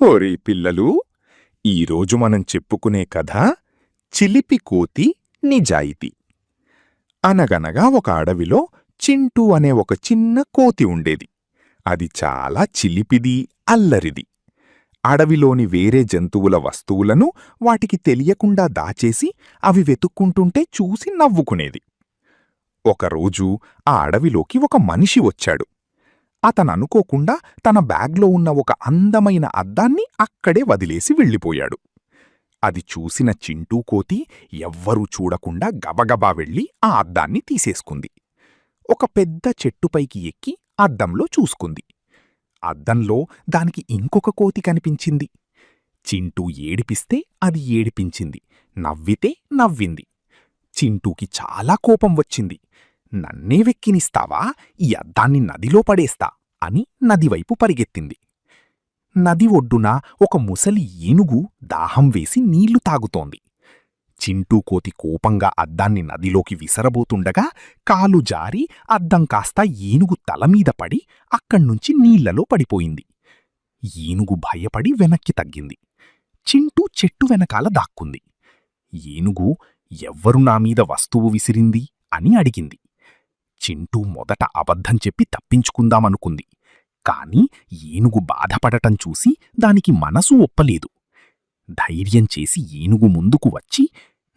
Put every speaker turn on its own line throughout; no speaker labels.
ఓరే పిల్లలు, ఈరోజు మనం చెప్పుకునే కథ చిలిపి కోతి నిజాయితీ. అనగనగా ఒక అడవిలో చింటూ అనే ఒక చిన్న కోతి ఉండేది. అది చాలా చిలిపిది, అల్లరిది. అడవిలోని వేరే జంతువుల వస్తువులను వాటికి తెలియకుండా దాచేసి అవి వెతుక్కుంటుంటే చూసి నవ్వుకునేది. ఒకరోజు ఆ అడవిలోకి ఒక మనిషి వచ్చాడు. అతననుకోకుండా తన బ్యాగ్లో ఉన్న ఒక అందమైన అద్దాన్ని అక్కడే వదిలేసి వెళ్ళిపోయాడు. అది చూసిన చింటూ కోతి ఎవ్వరూ చూడకుండా గబగబా వెళ్ళి ఆ అద్దాన్ని తీసేసుకుంది. ఒక పెద్ద చెట్టుపైకి ఎక్కి అద్దంలో చూసుకుంది. అద్దంలో దానికి ఇంకొక కోతి కనిపించింది. చింటూ ఏడిపిస్తే అది ఏడిపించింది, నవ్వితే నవ్వింది. చింటూకి చాలా కోపం వచ్చింది. నన్నే వెక్కినిస్తావా? ఈ అద్దాన్ని నదిలో పడేస్తా అని నదివైపు పరిగెత్తింది. నది ఒడ్డున ఒక ముసలి ఏనుగు దాహం వేసి నీళ్లు తాగుతోంది. చింటూ కోతి కోపంగా అద్దాన్ని నదిలోకి విసరబోతుండగా కాలు జారి అద్దం కాస్త ఏనుగు తలమీద పడి అక్కడ్నుంచి నీళ్లలో పడిపోయింది. ఏనుగు భయపడి వెనక్కి తగ్గింది. చింటూ చెట్టు వెనకాల దాక్కుంది. ఏనుగు ఎవ్వరు నామీద వస్తువు విసిరింది అని అడిగింది. చింటూ మొదట అబద్ధం చెప్పి తప్పించుకుందామనుకుంది. కాని ఏనుగు బాధపడటం చూసి దానికి మనసు ఒప్పలేదు. ధైర్యం చేసి ఏనుగు ముందుకు వచ్చి,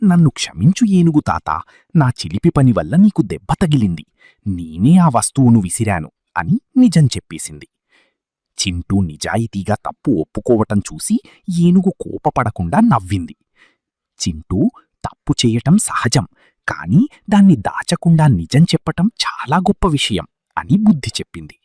నన్ను క్షమించు ఏనుగు తాతా, నా చిలిపి పని వల్ల నీకు దెబ్బ తగిలింది. నేనే ఆ వస్తువును విసిరాను అని నిజం చెప్పేసింది. చింటూ నిజాయితీగా తప్పు ఒప్పుకోవటం చూసి ఏనుగు కోపపడకుండా నవ్వింది. చింటూ, తప్పు చేయటం సహజం, కాని దాన్ని దాచకుండా నిజం చెప్పటం చాలా గొప్ప విషయం అని బుద్ధి చెప్పింది.